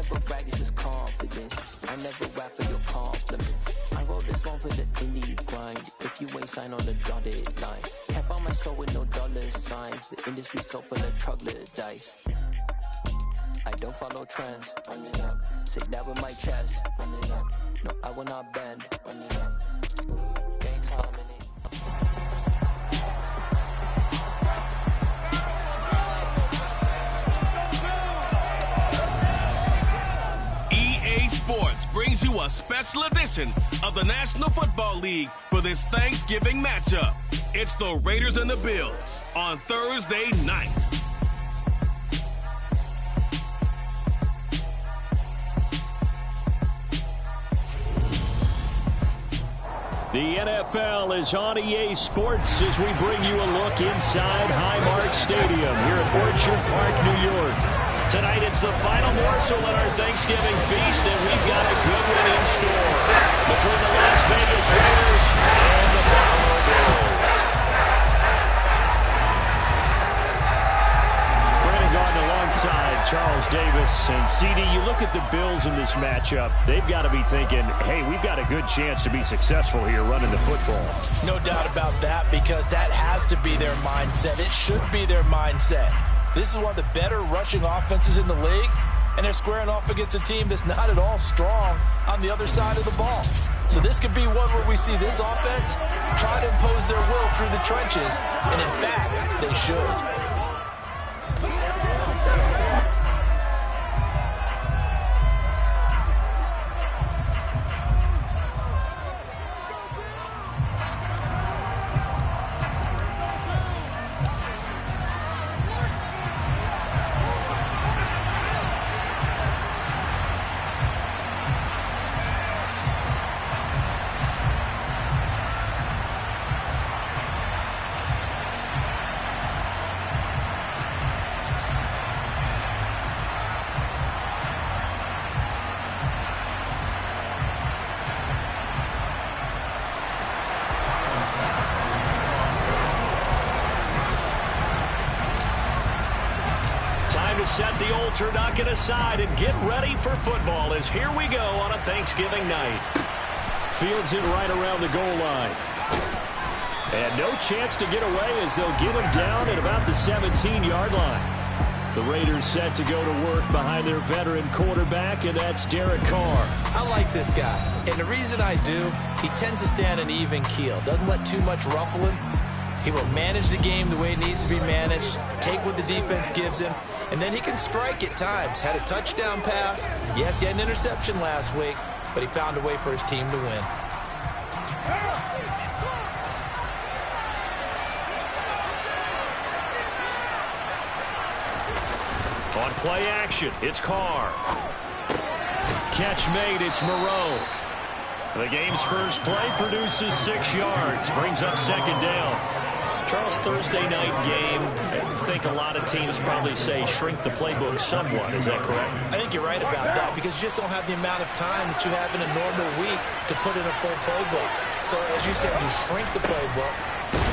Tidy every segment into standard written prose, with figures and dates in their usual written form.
never brag, it's just confidence. I never rap for your compliments. I wrote this one for the indie grind. If you ain't signed on the dotted line, can't buy my soul with no dollar signs. The industry so full of troglodytes. I don't follow trends. Run it up. Say that with my chest. Run it up. No, I will not bend. Run it up. Gang harmony. EA Sports brings you a special edition of the National Football League for this Thanksgiving matchup. It's the Raiders and the Bills on Thursday night. The NFL is on EA Sports as we bring you a look inside Highmark Stadium here at Orchard Park, New York. Tonight it's the final morsel in our Thanksgiving feast, and we've got a good one in store between the Las Vegas Raiders and the Buffalo Bills. Brandon Gaudin alongside Charles Davis. And CD, you look at the Bills in this matchup, they've got to be thinking, hey, we've got a good chance to be successful here running the football. No doubt about that, because that has to be their mindset. It should be their mindset. This is one of the better rushing offenses in the league, and they're squaring off against a team that's not at all strong on the other side of the ball. So this could be one where we see this offense try to impose their will through the trenches, and in fact, they should. Set the old turducken aside and get ready for football as here we go on a Thanksgiving night. Fields in right around the goal line. And no chance to get away as they'll get him down at about the 17-yard line. The Raiders set to go to work behind their veteran quarterback, and that's Derek Carr. I like this guy, and the reason I do, he tends to stand an even keel. Doesn't let too much ruffle him. He will manage the game the way it needs to be managed, take what the defense gives him, and then he can strike at times. Had a touchdown pass. Yes, he had an interception last week, but he found a way for his team to win. On play action, it's Carr. Catch made, it's Moreau. The game's first play produces 6 yards, brings up second down. Charles, Thursday night game, I think a lot of teams probably say shrink the playbook somewhat. Is that correct? I think you're right about that, because you just don't have the amount of time that you have in a normal week to put in a full playbook. So, as you said, you shrink the playbook,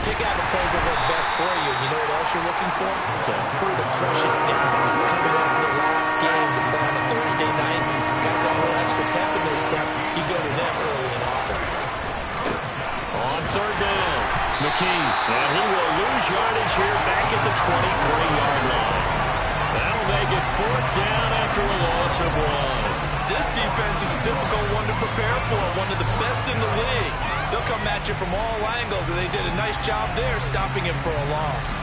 pick out the plays that work best for you. You know what else you're looking for? What's that? Who are the freshest guys coming off the last game to play on a Thursday night? Guys have a little extra pep in their step. You go to them early and often. On third down, McKee, and he will lose yardage here back at the 23-yard line. That'll make it fourth down after a loss of 1. This defense is a difficult one to prepare for, one of the best in the league. They'll come at you from all angles, and they did a nice job there stopping him for a loss.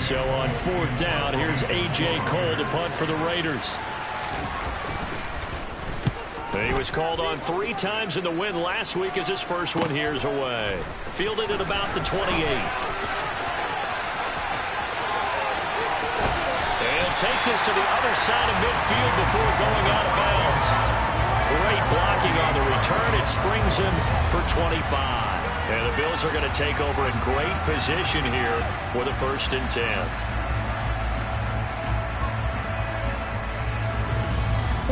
So on fourth down, here's A.J. Cole to punt for the Raiders. He was called on 3 times in the win last week as his first one here's away. Fielded at about the 28. He'll take this to the other side of midfield before going out of bounds. Great blocking on the return. It springs him for 25. And the Bills are going to take over in great position here for the 1st and 10.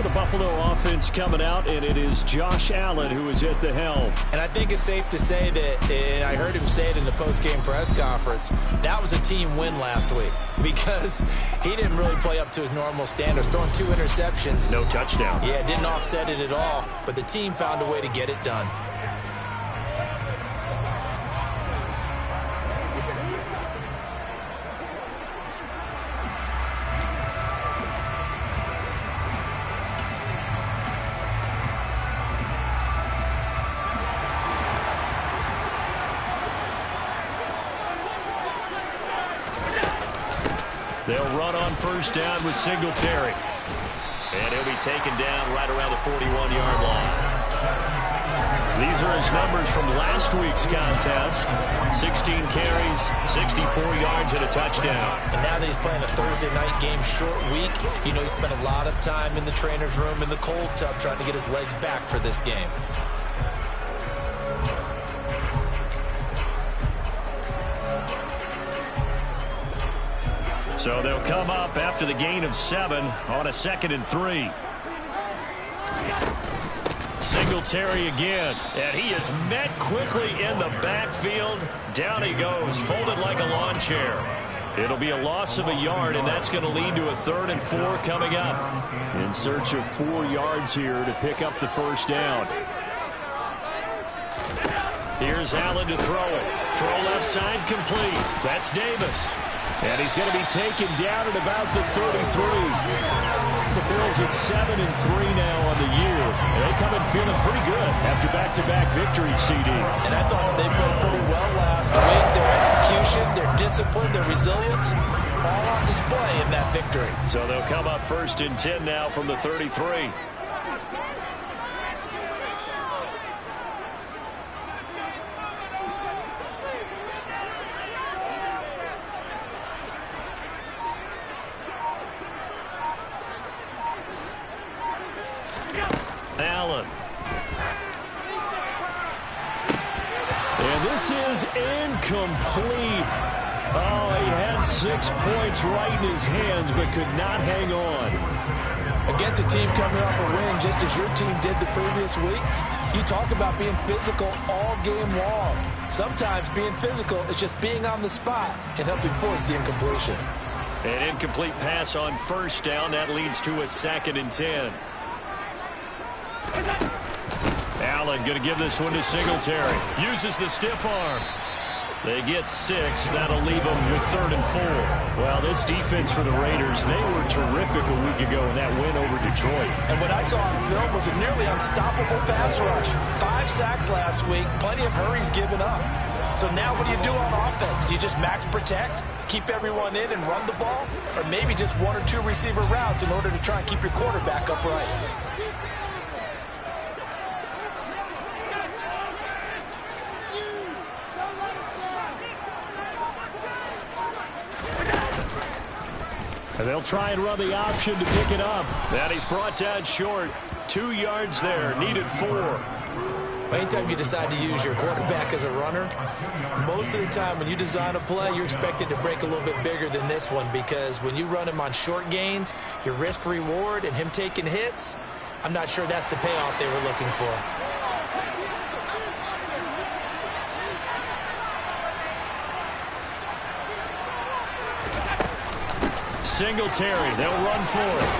the Buffalo offense coming out, and it is Josh Allen who is at the helm. And I think it's safe to say that, and I heard him say it in the post-game press conference, that was a team win last week because he didn't really play up to his normal standards, throwing 2 interceptions. No touchdown. Yeah, didn't offset it at all, but the team found a way to get it done. They'll run on first down with Singletary. And he'll be taken down right around the 41-yard line. These are his numbers from last week's contest. 16 carries, 64 yards, and a touchdown. And now that he's playing a Thursday night game, short week, you know, he spent a lot of time in the trainer's room in the cold tub trying to get his legs back for this game. So they'll come up after the gain of 7 on a 2nd and 3. Singletary again, and he is met quickly in the backfield. Down he goes, folded like a lawn chair. It'll be a loss of a yard, and that's going to lead to a 3rd and 4 coming up. In search of 4 yards here to pick up the first down. Here's Allen to throw it. Throw left side complete. That's Davis. And he's going to be taken down at about the 33. The Bills at 7-3 now on the year. They come in feeling pretty good after back-to-back victories, CD. And I thought they played pretty well last week. Their execution, their discipline, their resilience, all on display in that victory. So they'll come up 1st and 10 now from the 33. Allen. And this is incomplete. Oh, he had 6 points right in his hands, but could not hang on. Against a team coming off a win, just as your team did the previous week, you talk about being physical all game long. Sometimes being physical is just being on the spot and helping force the incompletion. An incomplete pass on first down. That leads to a 2nd and 10. Allen going to give this one to Singletary. Uses the stiff arm. They get 6. That'll leave them with 3rd and 4. Well, this defense for the Raiders, they were terrific a week ago in that win over Detroit. And what I saw on film was a nearly unstoppable pass rush. 5 sacks last week, plenty of hurries given up. So now what do you do on offense? You just max protect, keep everyone in and run the ball, or maybe just 1 or 2 receiver routes in order to try and keep your quarterback upright. And they'll try and run the option to pick it up. And he's brought down short. 2 yards there, needed 4. Anytime you decide to use your quarterback as a runner, most of the time when you design a play, you're expected to break a little bit bigger than this one, because when you run him on short gains, your risk-reward and him taking hits, I'm not sure that's the payoff they were looking for. Singletary, they'll run for it.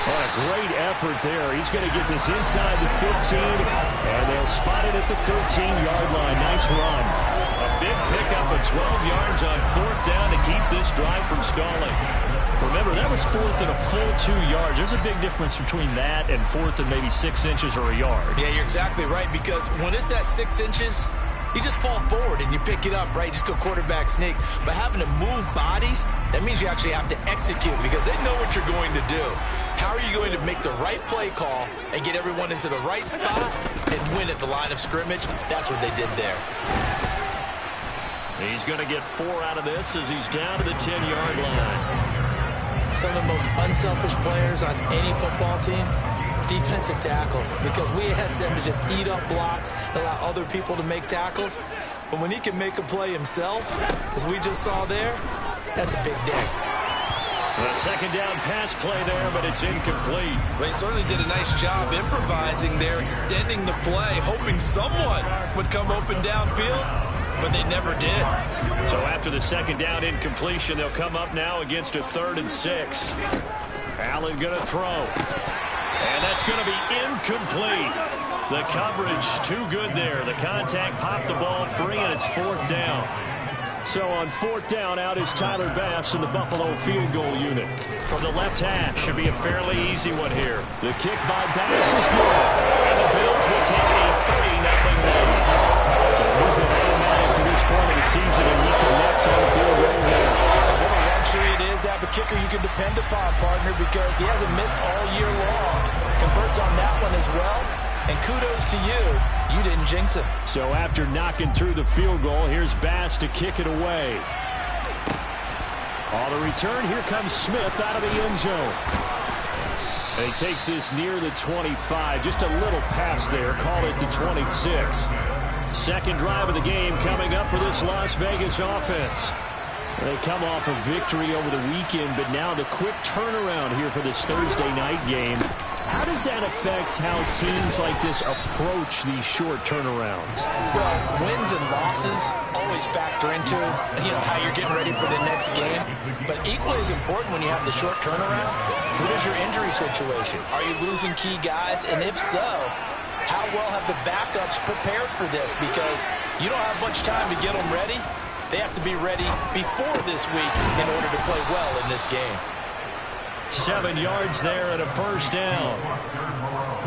What a great effort there. He's going to get this inside the 15, and they'll spot it at the 13-yard line. Nice run. A big pickup of 12 yards on 4th down to keep this drive from stalling. Remember, that was 4th and a full 2 yards. There's a big difference between that and 4th and maybe 6 inches or a yard. Yeah, you're exactly right, because when it's that 6 inches, you just fall forward and you pick it up, right? You just go quarterback sneak. But having to move bodies, that means you actually have to execute, because they know what you're going to do. How are you going to make the right play call and get everyone into the right spot and win at the line of scrimmage? That's what they did there. He's going to get 4 out of this as he's down to the 10-yard line. Some of the most unselfish players on any football team, defensive tackles, because we ask them to just eat up blocks and allow other people to make tackles. But when he can make a play himself, as we just saw there, that's a big day. A second down pass play there, but it's incomplete. Well, he certainly did a nice job improvising there, extending the play, hoping someone would come open downfield, but they never did. So after the second down incompletion, they'll come up now against a 3rd and 6. Allen going to throw. And that's going to be incomplete. The coverage too good there. The contact popped the ball free, and it's 4th down. So on 4th down, out is Tyler Bass in the Buffalo field goal unit. From the left hash, should be a fairly easy one here. The kick by Bass is good. And the Bills will take a 30-0 lead. So he's been automatic to this point of the season, and he connects on the field goal here. What a luxury it is to have a kicker you can depend upon, partner, because he hasn't missed all year long. Converts on that one as well. And kudos to you. You didn't jinx him. So after knocking through the field goal, here's Bass to kick it away. On the return, here comes Smith out of the end zone. And he takes this near the 25. Just a little pass there. Call it the 26. Second drive of the game coming up for this Las Vegas offense. They come off a victory over the weekend, but now the quick turnaround here for this Thursday night game. How does that affect how teams like this approach these short turnarounds? Well, wins and losses always factor into, how you're getting ready for the next game. But equally as important when you have the short turnaround, what is your injury situation? Are you losing key guys? And if so, how well have the backups prepared for this? Because you don't have much time to get them ready. They have to be ready before this week in order to play well in this game. 7 yards there and a 1st down.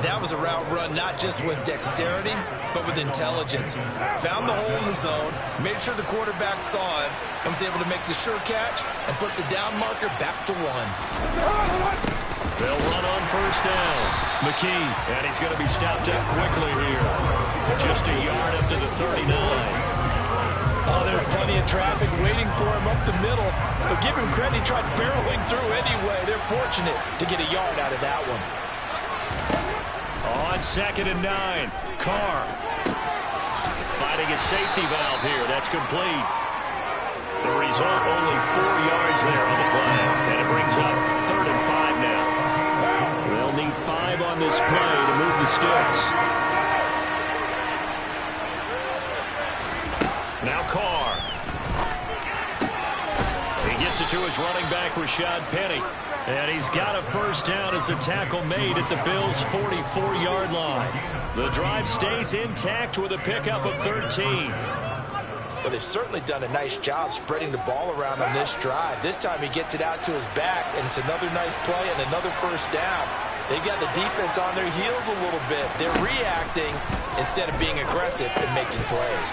That was a route run not just with dexterity, but with intelligence. Found the hole in the zone, made sure the quarterback saw it, and was able to make the sure catch and flip the down marker back to 1. They'll run on 1st down. McKee, and he's going to be stopped up quickly here. Just a yard up to the 39. Oh, there's plenty of traffic waiting for him up the middle. But give him credit, he tried barreling through anyway. They're fortunate to get a yard out of that one. On 2nd and 9, Carr. Finding a safety valve here. That's complete. The result, only 4 yards there on the play. And it brings up 3rd and 5 now. They'll need 5 on this play to move the sticks. Now Carr. He gets it to his running back, Rashad Penny. And he's got a 1st down as the tackle made at the Bills' 44-yard line. The drive stays intact with a pickup of 13. Well, they've certainly done a nice job spreading the ball around on this drive. This time he gets it out to his back, and it's another nice play and another 1st down. They've got the defense on their heels a little bit. They're reacting instead of being aggressive and making plays.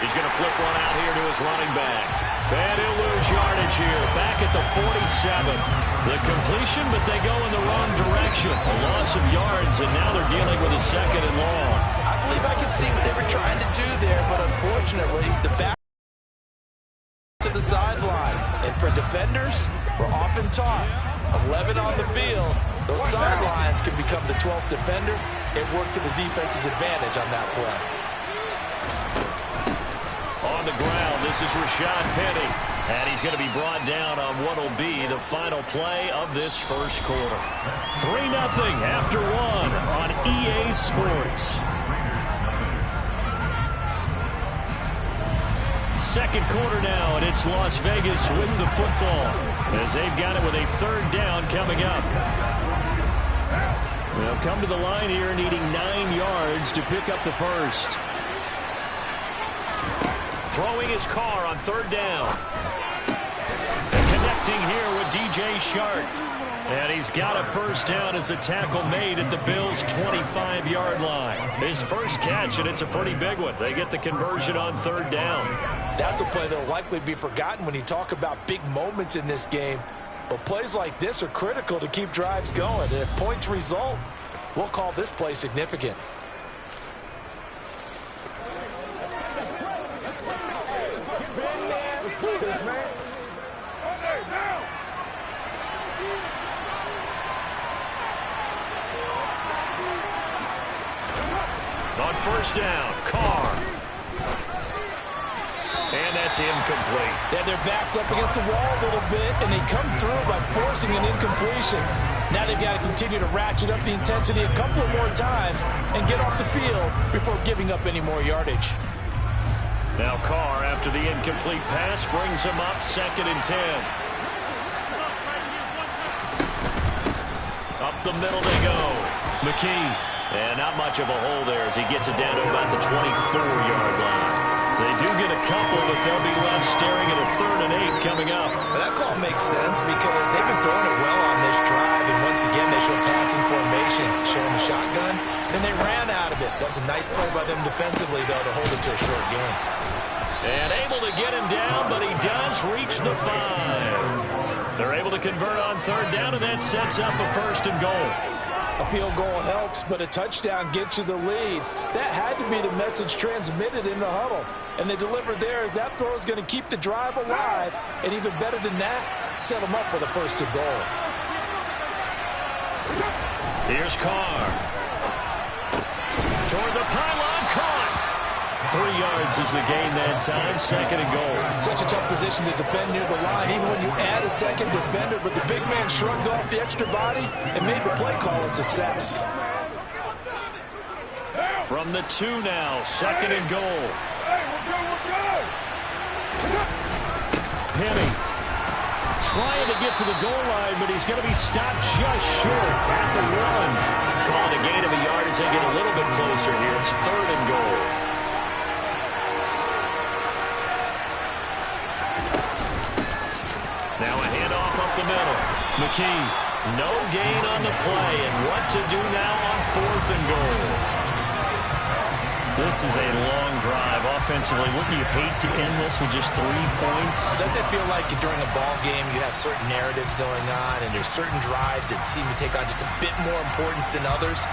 He's going to flip one out here to his running back. And he'll lose yardage here. Back at the 47. The completion, but they go in the wrong direction. A loss of yards, and now they're dealing with a 2nd and long. I believe I can see what they were trying to do there, but unfortunately, the back to the sideline. And for defenders, we're often taught 11 on the field. Those sidelines can become the 12th defender. It worked to the defense's advantage on that play. On the ground, this is Rashad Penny. And he's going to be brought down on what will be the final play of this 1st quarter. 3-0 after 1 on EA Sports. 2nd quarter now, and it's Las Vegas with the football as they've got it with a 3rd down coming up. They'll come to the line here needing 9 yards to pick up the 1st. Throwing his Carr on 3rd down. And connecting here with DJ Shark. And he's got a 1st down as the tackle made at the Bills' 25-yard line. His first catch, and it's a pretty big one. They get the conversion on 3rd down. That's a play that will likely be forgotten when you talk about big moments in this game. But plays like this are critical to keep drives going. And if points result, we'll call this play significant. On 1st down, Carr. And that's incomplete. They had their backs up against the wall a little bit, and they come through by forcing an incompletion. Now they've got to continue to ratchet up the intensity a couple of more times and get off the field before giving up any more yardage. Now Carr, after the incomplete pass, brings him up 2nd and 10. Up the middle they go. McKee. And not much of a hole there as he gets it down to about the 24-yard line. They do get a couple, but they'll be left staring at a 3rd and 8 coming up. But that call makes sense because they've been throwing it well on this drive, and once again they show passing formation, showing the shotgun. Then they ran out of it. That was a nice play by them defensively, though, to hold it to a short game. And able to get him down, but he does reach the 5. They're able to convert on 3rd down, and that sets up a 1st and goal. A field goal helps, but a touchdown gets you the lead. That had to be the message transmitted in the huddle. And they delivered there as that throw is going to keep the drive alive. And even better than that, set them up for the 1st and goal. Here's Carr. Toward the pylon, caught. 3 yards is the gain that time, 2nd and goal. Such a tough position to defend near the line, even when you add a second defender. But the big man shrugged off the extra body and made the play call a success. From the 2 now, 2nd and goal. Penny trying to get to the goal line, but he's going to be stopped just short at the 1. Called a gain of a yard as they get a little bit closer here. It's 3rd and goal. Now a handoff up the middle. McKee, no gain on the play, and what to do now on 4th and goal. This is a long drive offensively. Wouldn't you hate to end this with just 3 points? Doesn't it feel like during a ball game you have certain narratives going on and there's certain drives that seem to take on just a bit more importance than others?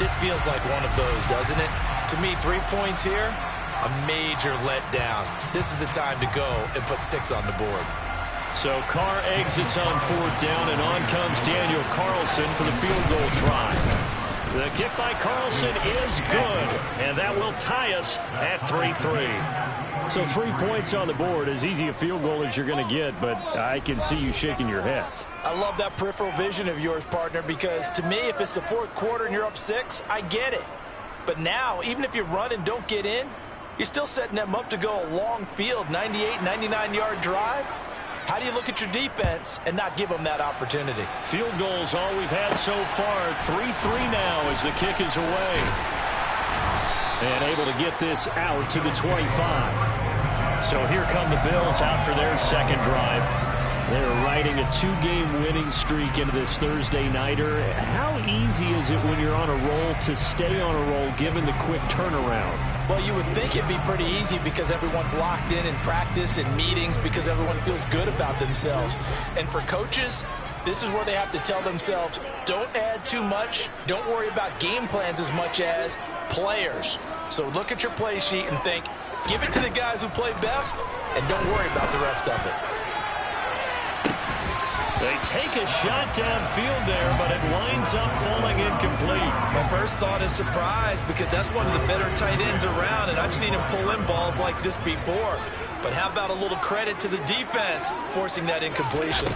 This feels like one of those, doesn't it? To me, 3 points here, a major letdown. This is the time to go and put 6 on the board. So Carr exits on 4th down, and on comes Daniel Carlson for the field goal try. The kick by Carlson is good, and that will tie us at 3-3. So 3 points on the board, as easy a field goal as you're going to get, but I can see you shaking your head. I love that peripheral vision of yours, partner, because to me, if it's the 4th quarter and you're up 6, I get it. But now, even if you run and don't get in, you're still setting them up to go a long field, 98, 99-yard drive. How do you look at your defense and not give them that opportunity? Field goals all we've had so far. 3-3 now as the kick is away. And able to get this out to the 25. So here come the Bills out for their 2nd drive. They're riding a 2-game winning streak into this Thursday nighter. How easy is it when you're on a roll to stay on a roll given the quick turnaround? Well, you would think it'd be pretty easy because everyone's locked in practice and meetings because everyone feels good about themselves. And for coaches, this is where they have to tell themselves, don't add too much. Don't worry about game plans as much as players. So look at your play sheet and think, give it to the guys who play best and don't worry about the rest of it. They take a shot downfield there, but it winds up falling incomplete. My first thought is surprise because that's one of the better tight ends around, and I've seen him pull in balls like this before. But how about a little credit to the defense forcing that incompletion?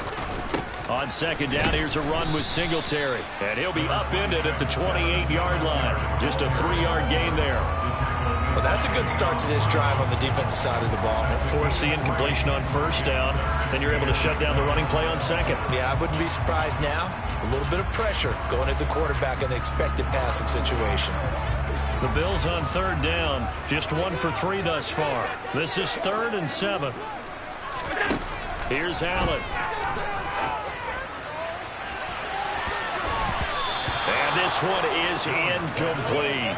On 2nd down, here's a run with Singletary, and he'll be upended at the 28-yard line. Just a 3-yard gain there. Well, that's a good start to this drive on the defensive side of the ball. Force the incompletion on 1st down, then you're able to shut down the running play on 2nd. Yeah, I wouldn't be surprised now. A little bit of pressure going at the quarterback in an expected passing situation. The Bills on 3rd down, just 1 for 3 thus far. This is 3rd and 7. Here's Allen. And this one is incomplete.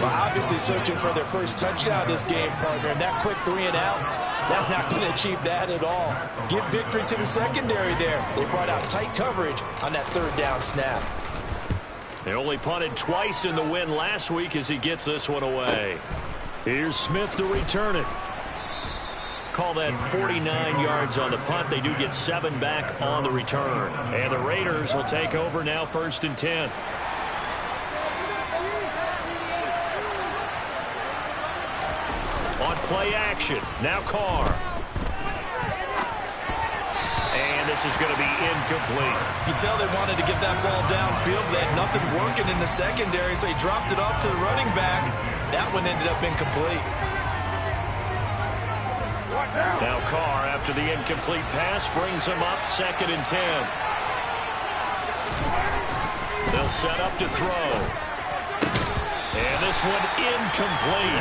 Well, obviously searching for their first touchdown this game, partner, and that quick 3 and out, that's not going to achieve that at all. Give victory to the secondary there. They brought out tight coverage on that 3rd down snap. They only punted twice in the win last week as he gets this one away. Here's Smith to return it. Call that 49 yards on the punt. They do get 7 back on the return. And the Raiders will take over now, 1st and 10. On play action. action. Now Carr. And this is going to be incomplete. You can tell they wanted to get that ball downfield, but they had nothing working in the secondary, so he dropped it off to the running back. That one ended up incomplete. Now Carr, after the incomplete pass, brings him up 2nd and 10. They'll set up to throw. And this one incomplete.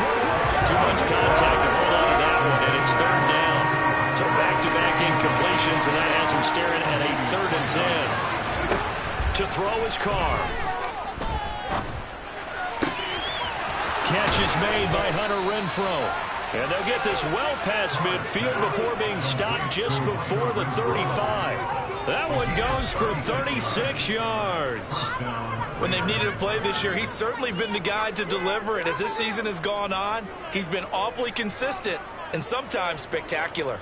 Too much contact to hold on to that one, and it's 3rd down. So back-to-back incompletions, and that has him staring at a 3rd and 10. To throw is Carr. Catch is made by Hunter Renfrow. And they'll get this well past midfield before being stopped just before the 35. That one goes for 36 yards. When they've needed a play this year, he's certainly been the guy to deliver it. As this season has gone on, he's been awfully consistent and sometimes spectacular.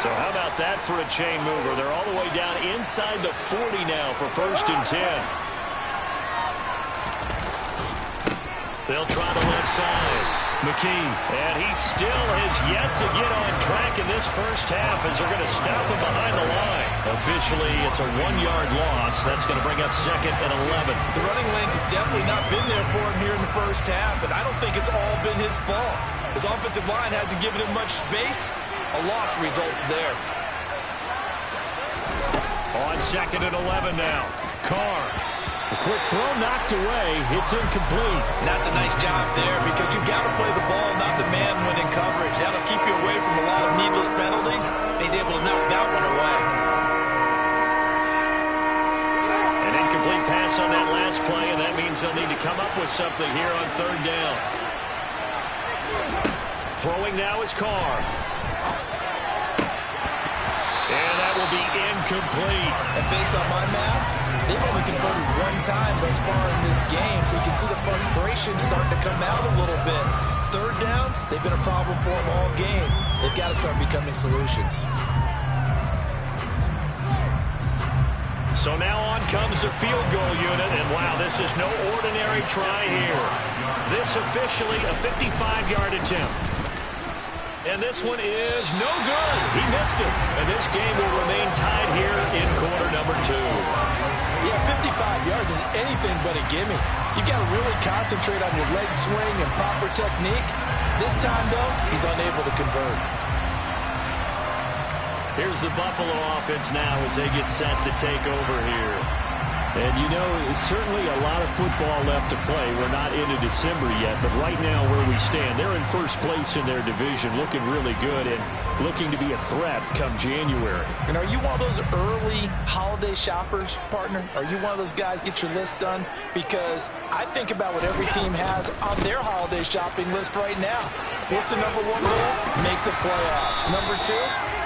So how about that for a chain mover? They're all the way down inside the 40 now for 1st and 10. They'll try the left side. McKee. And he still has yet to get on track in this first half as they're going to stop him behind the line. Officially, it's a 1-yard loss. That's going to bring up 2nd and 11. The running lanes have definitely not been there for him here in the first half, and I don't think it's all been his fault. His offensive line hasn't given him much space. A loss results there. On 2nd and 11 now. Carr. A quick throw knocked away. It's incomplete. And that's a nice job there because you've got to play the ball, not the man when in coverage. That'll keep you away from a lot of needless penalties. And he's able to knock that one away. An incomplete pass on that last play, and that means they'll need to come up with something here on 3rd down. Throwing now is Carr. And that will be incomplete. And based on my math, they've only converted 1 time thus far in this game, so you can see the frustration starting to come out a little bit. 3rd downs, they've been a problem for them all game. They've got to start becoming solutions. So now on comes the field goal unit, and wow, this is no ordinary try here. This officially a 55-yard attempt. And this one is no good. He missed it. And this game will remain tied here in quarter number 2. Yeah, 55 yards is anything but a gimme. You've got to really concentrate on your leg swing and proper technique. This time, though, he's unable to convert. Here's the Buffalo offense now as they get set to take over here. And, you know, certainly a lot of football left to play. We're not into December yet, but right now where we stand, they're in first place in their division, looking really good and looking to be a threat come January. And are you one of those early holiday shoppers, partner? Are you one of those guys get your list done? Because I think about what every team has on their holiday shopping list right now. What's the number 1 goal? Make the playoffs. Number 2,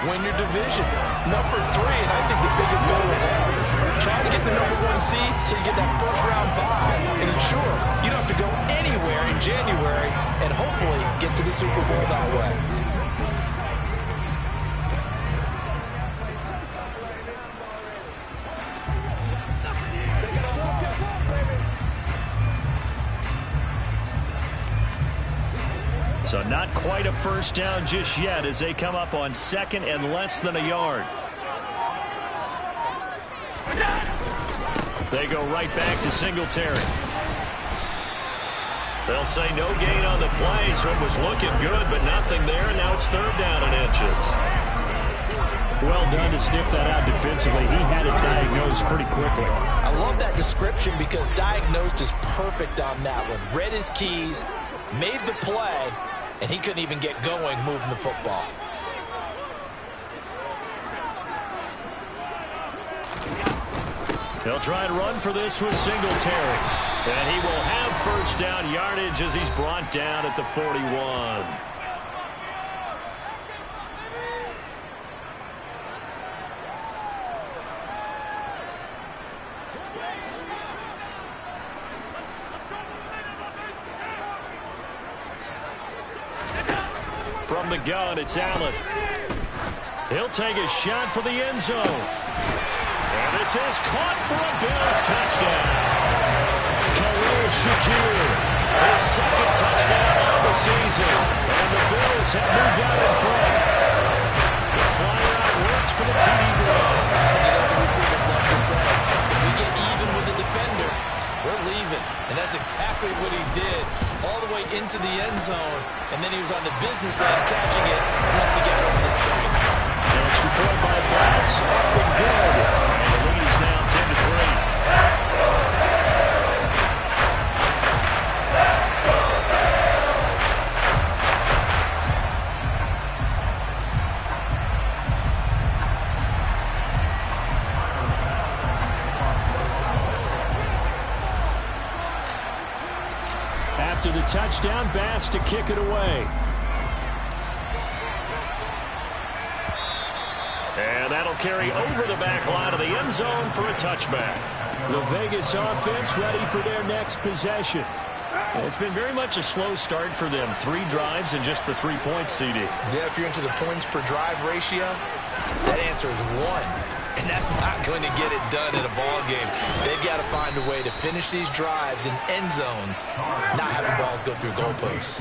win your division. Number 3, and I think the biggest goal of all, trying to get the number 1 seed so you get that first-round bye and ensure you don't have to go anywhere in January and hopefully get to the Super Bowl that way. So not quite a first down just yet as they come up on 2nd and less than a yard. They go right back to Singletary. They'll say no gain on the play, so it was looking good, but nothing there, and now it's 3rd down and inches. Well done to sniff that out defensively. He had it diagnosed pretty quickly. I love that description because diagnosed is perfect on that one. Read his keys, made the play, and he couldn't even get going moving the football. They'll try and run for this with Singletary. And he will have first down yardage as he's brought down at the 41. From the gun, it's Allen. He'll take a shot for the end zone. And this is caught for a Bills touchdown. Khalil Shakir, his second touchdown of the season. And the Bills have moved out in front. The flyer out works for the TD grab. And you know the receivers love to say, if we get even with the defender, we're leaving. And that's exactly what he did, all the way into the end zone. And then he was on the business end catching it once he got over the screen. Extra point by Bass, up and good. And the lead is now 10-3. After the touchdown, Bass to kick it away. And that'll carry over the back line of the end zone for a touchback. The Vegas offense ready for their next possession. It's been very much a slow start for them. 3 drives and just the 3 points, CD. Yeah, if you're into the points per drive ratio, that answer is 1. And that's not going to get it done in a ball game. They've got to find a way to finish these drives in end zones, not having balls go through goalposts.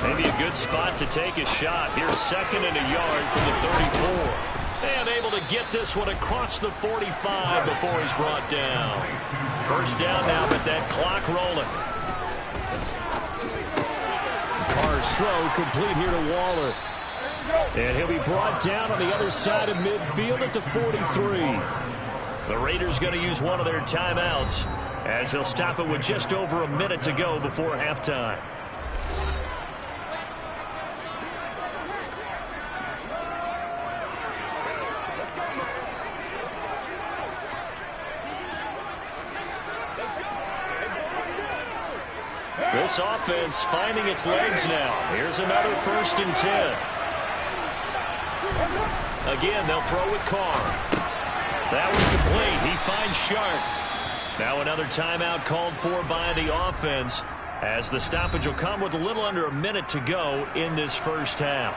Maybe a good spot to take a shot. Here's 2nd and a yard from the 34. And able to get this one across the 45 before he's brought down. First down now, but that clock rolling. Carr's throw complete here to Waller. And he'll be brought down on the other side of midfield at the 43. The Raiders going to use one of their timeouts as they'll stop it with just over a minute to go before halftime. This offense finding its legs now. Here's another 1st and 10. Again, they'll throw with Carr. That was complete. He finds Sharp. Now another timeout called for by the offense as the stoppage will come with a little under a minute to go in this first half.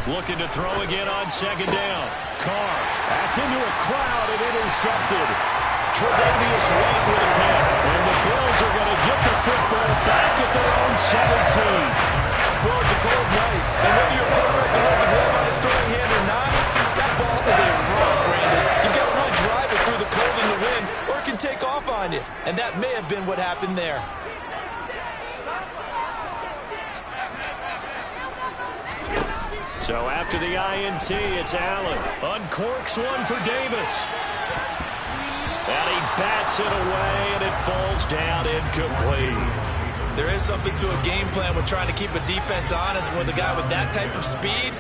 Looking to throw again on 2nd down. Carr. That's into a crowd and intercepted. Tre'Davious White with a pick. And the Bills are going to get the football back at their own 17. Well, it's a cold night. And whether you're a quarterback that has a glove on his throwing hand or not, that ball is a rock, Brandon. You've got to really drive it through the cold and the wind, or it can take off on you. And that may have been what happened there. So after the INT, it's Allen. Uncorks one for Davis. And he bats it away, and it falls down incomplete. There is something to a game plan with trying to keep a defense honest. With a guy with that type of speed,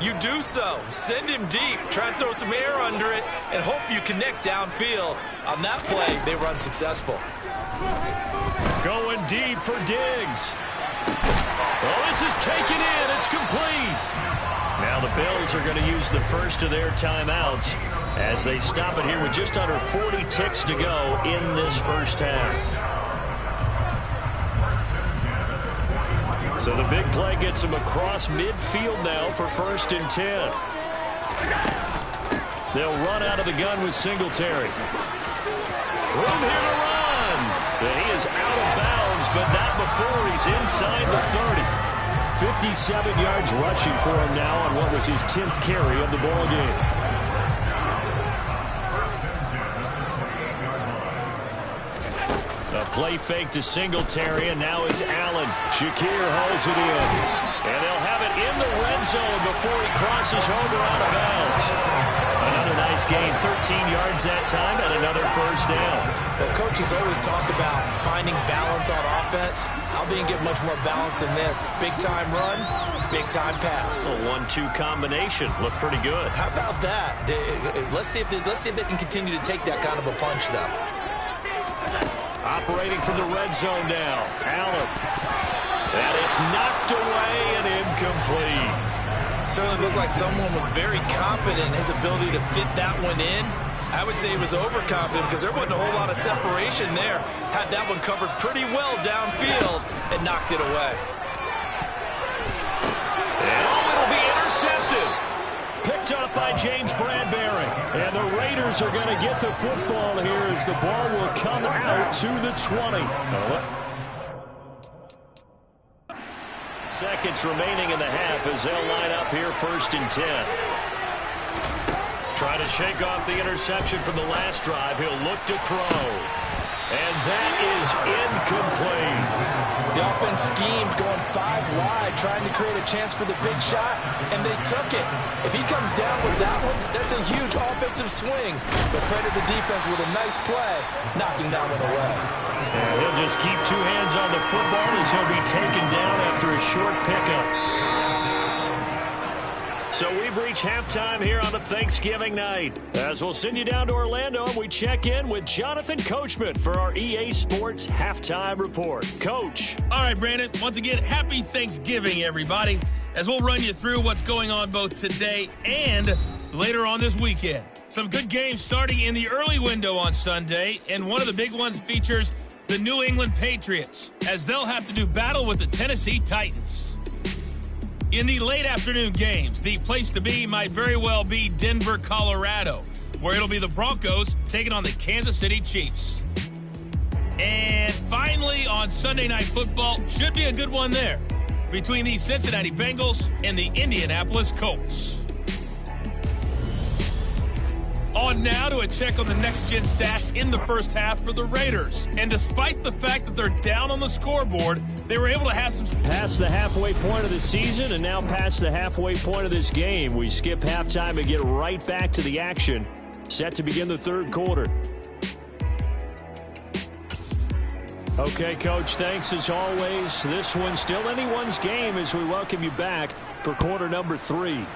you do so. Send him deep. Try and throw some air under it and hope you connect downfield. On that play, they were unsuccessful. Going deep for Diggs. Oh, this is taken in. It's complete. Now the Bills are going to use the first of their timeouts as they stop it here with just under 40 ticks to go in this first half. So the big play gets them across midfield now for 1st and 10. They'll run out of the gun with Singletary. Room here to run. And he is out of bounds, but not before he's inside the 30. 57 yards rushing for him now on what was his 10th carry of the ball game. A play fake to Singletary, and now it's Allen. Shakir hauls it in. And they'll have it in the red zone before he crosses over out of bounds. Another nice gain, 13 yards that time, and another first down. Well, coaches always talk about finding balance on offense. How they can get much more balance than this. Big-time run, big-time pass. A 1-2 combination. Looked pretty good. How about that? Let's see if they can continue to take that kind of a punch, though. Operating from the red zone now. Allen. And it's knocked away and incomplete. Certainly looked like someone was very confident in his ability to fit that one in. I would say he was overconfident because there wasn't a whole lot of separation there. Had that one covered pretty well downfield and knocked it away. And it'll be intercepted. Picked up by James Bradbury. And the Raiders are going to get the football here as the ball will come out to the 20. Seconds remaining in the half as they'll line up here 1st and 10. Trying to shake off the interception from the last drive. He'll look to throw. And that is incomplete. The offense schemed going 5 wide, trying to create a chance for the big shot, and they took it. If he comes down with that one, that's a huge offensive swing. But credit the defense with a nice play, knocking that one away. And he'll just keep 2 hands on the football as he'll be taken down after a short pickup. So we've reached halftime here on a Thanksgiving night. As we'll send you down to Orlando and we check in with Jonathan Coachman for our EA Sports Halftime Report. Coach. All right, Brandon. Once again, happy Thanksgiving, everybody, as we'll run you through what's going on both today and later on this weekend. Some good games starting in the early window on Sunday, and one of the big ones features the New England Patriots, as they'll have to do battle with the Tennessee Titans. In the late afternoon games, the place to be might very well be Denver, Colorado, where it'll be the Broncos taking on the Kansas City Chiefs. And finally, on Sunday Night Football, should be a good one there, between the Cincinnati Bengals and the Indianapolis Colts. On now to a check on the next-gen stats in the first half for the Raiders. And despite the fact that they're down on the scoreboard, they were able to have some... Past the halfway point of the season and now past the halfway point of this game. We skip halftime and get right back to the action. Set to begin the 3rd quarter. Okay, Coach, thanks as always. This one's still anyone's game as we welcome you back for quarter number 3.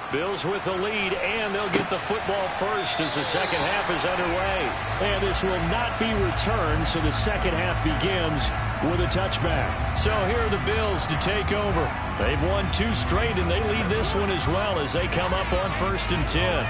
Bills with the lead, and they'll get the football first as the second half is underway. And this will not be returned, so the second half begins with a touchback. So here are the Bills to take over. They've won 2 straight, and they lead this one as well as they come up on 1st and 10.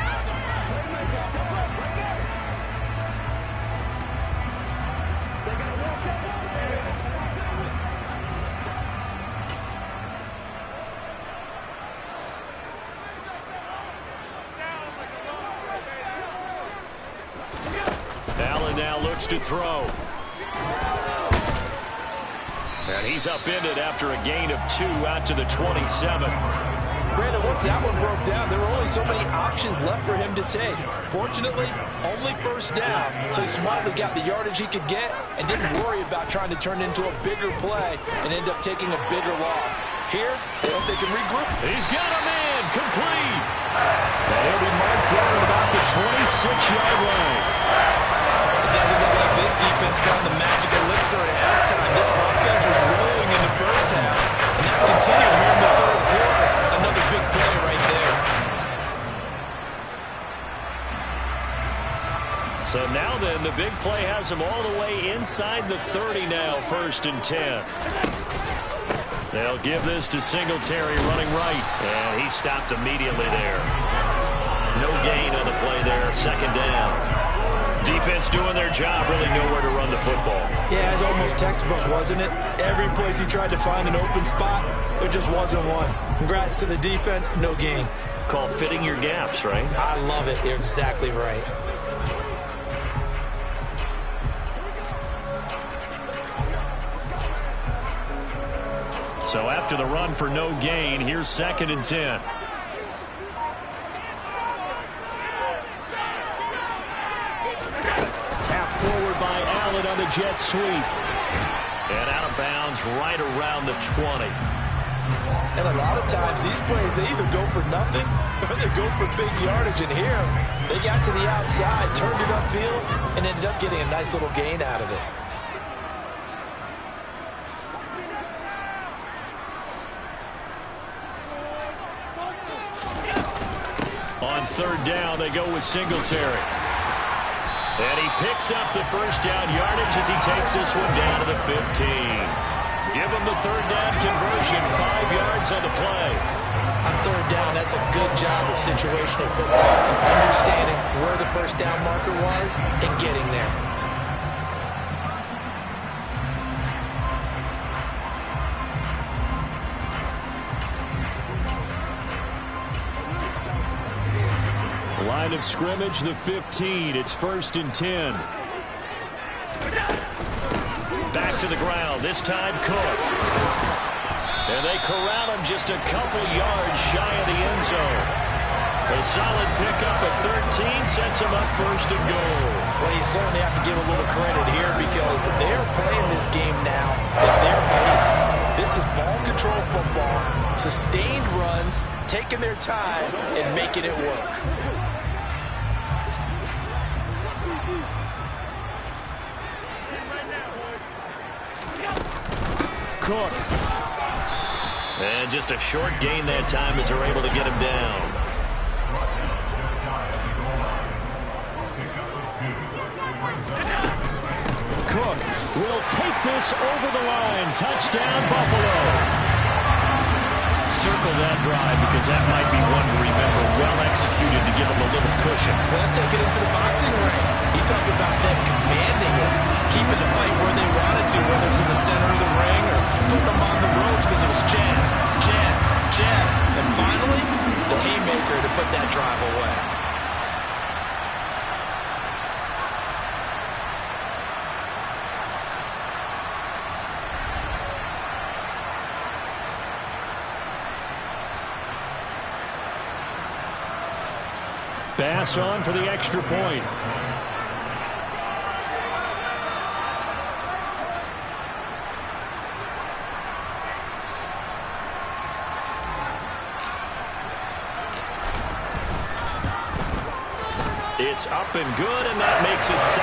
To throw. And he's upended after a gain of 2 out to the 27. Brandon, once that one broke down, there were only so many options left for him to take. Fortunately, only 1st down, so he smartly got the yardage he could get and didn't worry about trying to turn it into a bigger play and end up taking a bigger loss. Here, they hope they can regroup. He's got a man, complete. And he'll be marked down at about the 26-yard line. It doesn't look like this defense found the magic elixir at halftime. This offense was rolling in the first half, and that's continued here in the 3rd quarter. Another big play right there. So now then, the big play has them all the way inside the 30 now, 1st and 10. They'll give this to Singletary running right, and he stopped immediately there. No gain on the play there, 2nd down. Defense doing their job, really nowhere to run the football. Yeah, it's almost textbook, wasn't it? Every place he tried to find an open spot, there just wasn't one. Congrats to the defense, no gain. Called fitting your gaps, right? I love it. You're exactly right. So after the run for no gain, here's 2nd and 10. Forward by Allen on the jet sweep. And out of bounds right around the 20. And a lot of times these plays, they either go for nothing or they go for big yardage. And here, they got to the outside, turned it upfield, and ended up getting a nice little gain out of it. On 3rd down, they go with Singletary. And he picks up the 1st down yardage as he takes this one down to the 15. give them the third down conversion, 5 yards on the play. On third down, that's a good job of situational football, understanding where the first down marker was and getting there. Line of scrimmage, the 15. It's 1st and 10. Back to the ground, this time Cook. And they corral him just a couple yards shy of the end zone. A solid pickup at 13 sets him up 1st and goal. Well, you certainly have to give a little credit here because they're playing this game now at their pace. This is ball control football, sustained runs, taking their time and making it work. Cook. And just a short gain that time as they're able to get him down. Cook will take this over the line. Touchdown, Buffalo. Circle that drive because that might be one to remember. Well executed to give him a little cushion. Well, let's take it into the boxing ring. You talk about them commanding it, keeping the fight where they wanted to, whether it's in the center of the ring or putting them on the ropes because it was jab, jab, jab. And finally, the haymaker to put that drive away. Bass on for the extra point. It's up and good, and that makes it 17-3.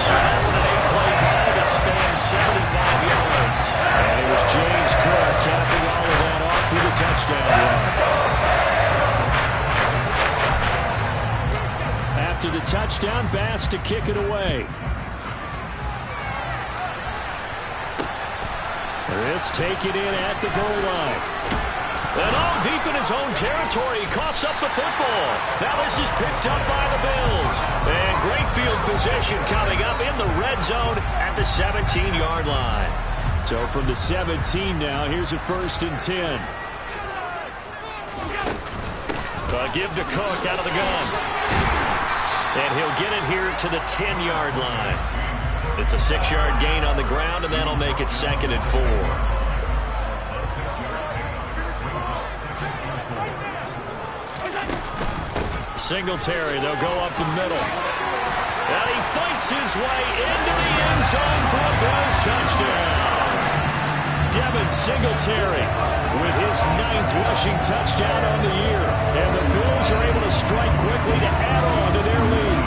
So that with an 8-play drive, it spans 75 yards. And it was James Cook capping all of that off for the touchdown run. After the touchdown, Bass to kick it away. This taken in at the goal line. And all deep in his own territory, coughs up the football. Now this is picked up by the Bills. And great field position coming up in the red zone at the 17-yard line. So from the 17 now, here's a 1st and 10. Give to Cook out of the gun. And he'll get it here to the 10-yard line. It's a 6-yard gain on the ground, and that'll make it 2nd and 4. Singletary, they'll go up the middle. And he fights his way into the end zone for a Bills touchdown. Devin Singletary with his 9th rushing touchdown on the year. And the Bills are able to strike quickly to add on to their lead.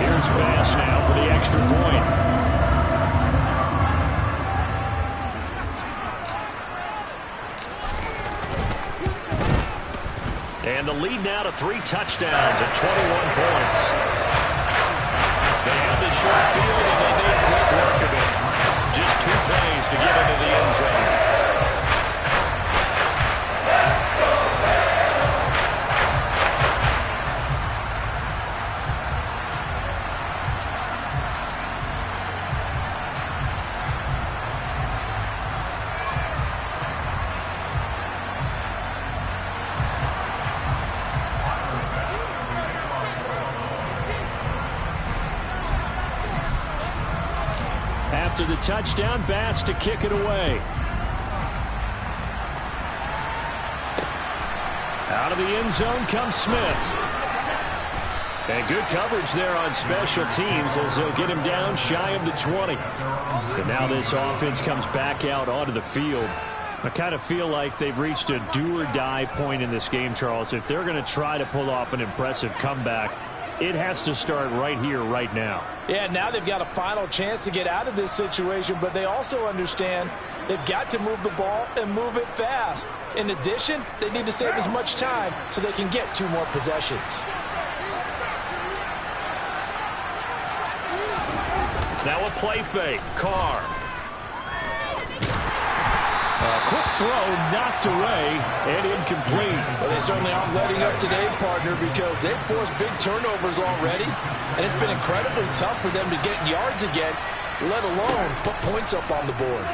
Here's Bass now for the extra point. And the lead now to 3 touchdowns at 21 points. They have the short field, and they made quick work of it. Just 2 plays to get into the end zone. After the touchdown, Bass to kick it away. Out of the end zone comes Smith. And good coverage there on special teams as they'll get him down shy of the 20. And now this offense comes back out onto the field. I kind of feel like they've reached a do-or-die point in this game, Charles. If they're going to try to pull off an impressive comeback, it has to start right here, right now. Yeah, now they've got a final chance to get out of this situation, but they also understand they've got to move the ball and move it fast. In addition, they need to save as much time so they can get 2 more possessions. Now a play fake. Carr. Quick throw, knocked away, and incomplete. Well, they certainly aren't letting up today, partner, because they've forced big turnovers already, and it's been incredibly tough for them to get yards against, let alone put points up on the board.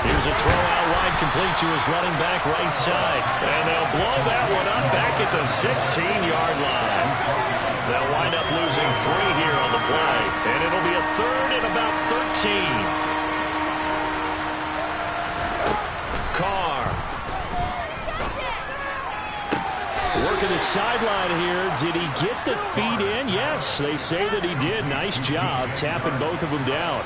Here's a throw out wide, complete to his running back right side. And they'll blow that one up back at the 16-yard line. They'll wind up losing 3 here on the play, and it'll be a third and about 13. Carr. Working the sideline here. Did he get the feet in? Yes, they say that he did. Nice job tapping both of them down.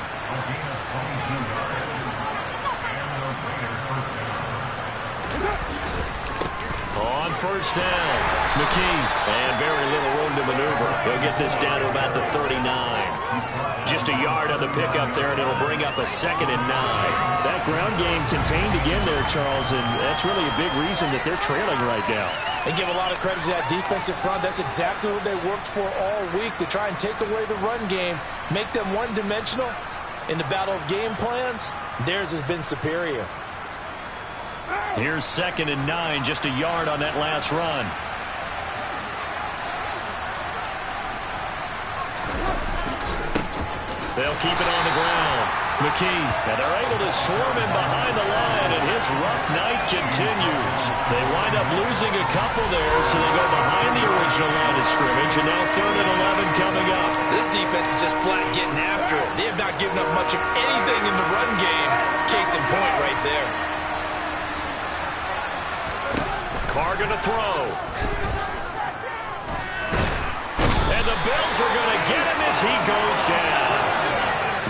On first down, McKee, and very little room to maneuver. He'll get this down to about the 39. Just a yard on the pickup there, and it'll bring up a 2nd and 9. That ground game contained again there, Charles, and that's really a big reason that they're trailing right now. And give a lot of credit to that defensive front. That's exactly what they worked for all week, to try and take away the run game, make them one-dimensional. In the battle of game plans, theirs has been superior. Here's 2nd and 9, just a yard on that last run. They'll keep it on the ground. McKee, and they're able to swarm him behind the line, and his rough night continues. They wind up losing a couple there, so they go behind the original line of scrimmage, and now 3rd and 11 coming up. This defense is just flat getting after it. They have not given up much of anything in the run game. Case in point right there. Carr going to throw. And the Bills are going to get him as he goes down.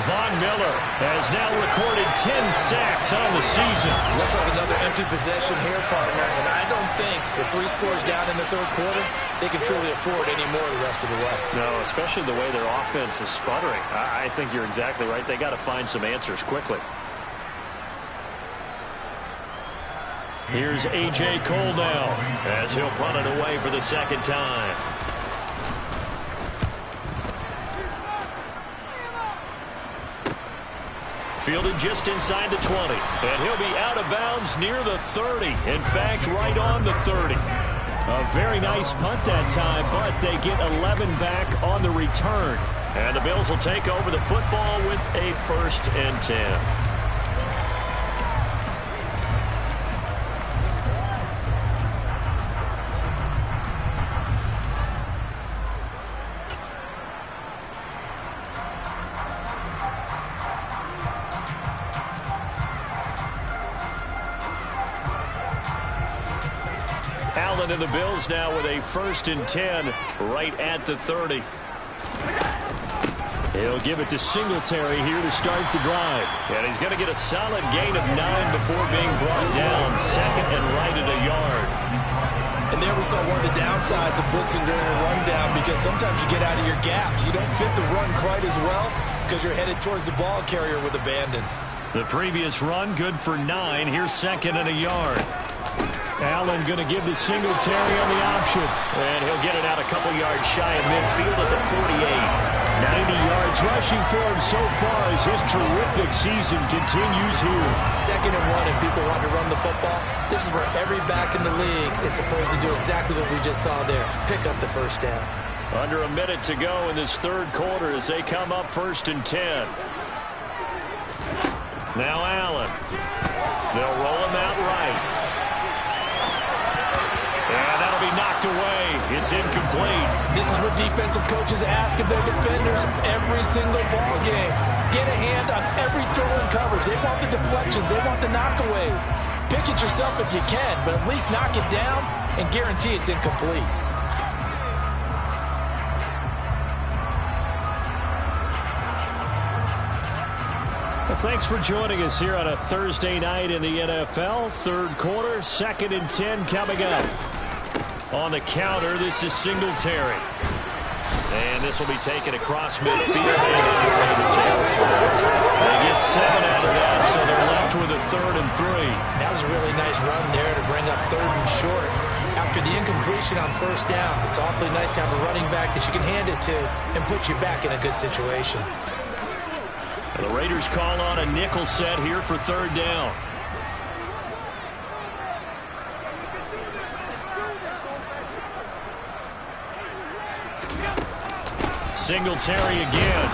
Von Miller has now recorded 10 sacks on the season. Looks like another empty possession here, partner. And I don't think with 3 scores down in the 3rd quarter, they can truly afford any more the rest of the way. No, especially the way their offense is sputtering. I think you're exactly right. They got to find some answers quickly. Here's A.J. Cole now as he'll punt it away for the 2nd time. Fielded just inside the 20, and he'll be out of bounds near the 30. In fact, right on the 30. A very nice punt that time, but they get 11 back on the return. And the Bills will take over the football with a 1st and 10. Allen and the Bills now with a 1st and 10 right at the 30. He'll give it to Singletary here to start the drive. And he's going to get a solid gain of 9 before being brought down. 2nd and right at a yard. And there we saw one of the downsides of blitzing during a rundown, because sometimes you get out of your gaps. You don't fit the run quite as well because you're headed towards the ball carrier with abandon. The previous run good for 9. Here's 2nd and a yard. Allen going to give to Singletary on the option. And he'll get it out a couple yards shy of midfield at the 48. 90 yards rushing for him so far as his terrific season continues here. 2nd and 1, if people want to run the football, this is where every back in the league is supposed to do exactly what we just saw there. Pick up the 1st down. Under a minute to go in this 3rd quarter as they come up 1st and 10. Now Allen. They'll roll him out right. And that'll be knocked away. It's incomplete. This is what defensive coaches ask of their defenders every single ball game. Get a hand on every throw in coverage. They want the deflections. They want the knockaways. Pick it yourself if you can, but at least knock it down and guarantee it's incomplete. Well, thanks for joining us here on a Thursday night in the NFL. 3rd quarter, 2nd and 10 coming up. On the counter, this is Singletary. And this will be taken across midfield and into territory. They get 7 out of that, so they're left with a 3rd and 3. That was a really nice run there to bring up 3rd and short. After the incompletion on 1st down, it's awfully nice to have a running back that you can hand it to and put you back in a good situation. The Raiders call on a nickel set here for third down. Singletary again.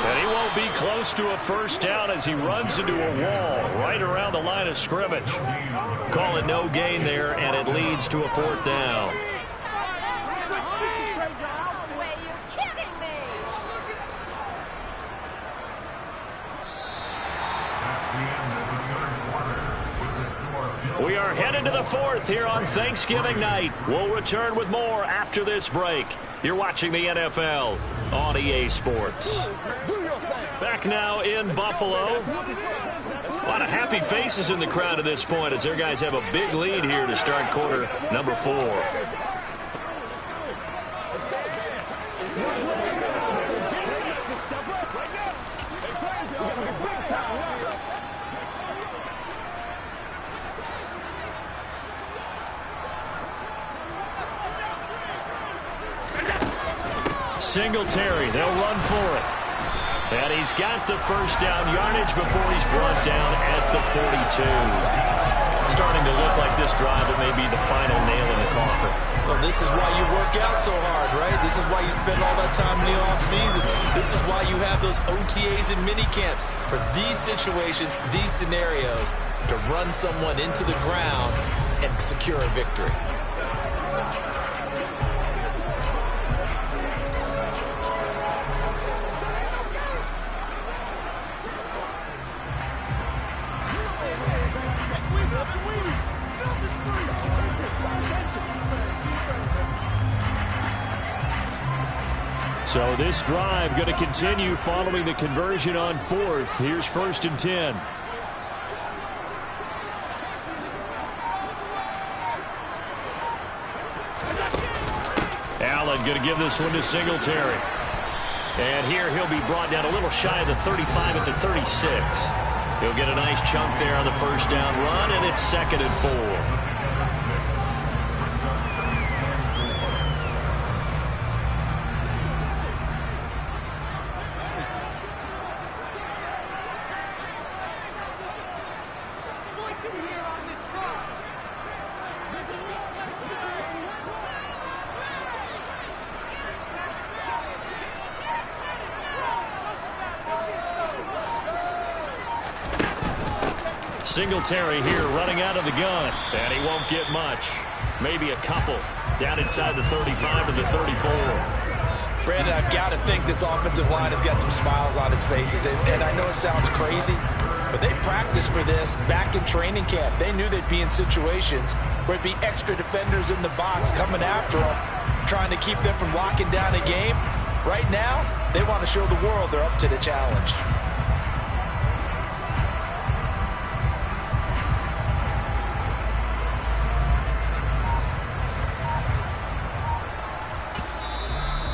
And he won't be close to a first down as he runs into a wall right around the line of scrimmage. Call it no gain there, and it leads to a fourth down. We are headed to the fourth here on Thanksgiving night. We'll return with more after this break. You're watching the NFL on EA Sports. Back now in Buffalo. A lot of happy faces in the crowd at this point as their guys have a big lead here to start quarter number 4. Singletary, they'll run for it. And he's got the first down yardage before he's brought down at the 42. Starting to look like this drive, it may be the final nail in the coffin. Well, this is why you work out so hard, right? This is why you spend all that time in the offseason. This is why you have those OTAs and mini camps. For these situations, these scenarios, to run someone into the ground and secure a victory. So this drive going to continue following the conversion on fourth. Here's 1st and 10. Allen going to give this one to Singletary. And here he'll be brought down a little shy of the 35 at the 36. He'll get a nice chunk there on the first down run, and it's 2nd and 4. Singletary here running out of the gun, and he won't get much. Maybe a couple down inside the 35 to the 34. Brandon, I've got to think this offensive line has got some smiles on its faces, and I know it sounds crazy, but they practiced for this back in training camp. They knew they'd be in situations where it'd be extra defenders in the box coming after them, trying to keep them from locking down a game. Right now, they want to show the world they're up to the challenge.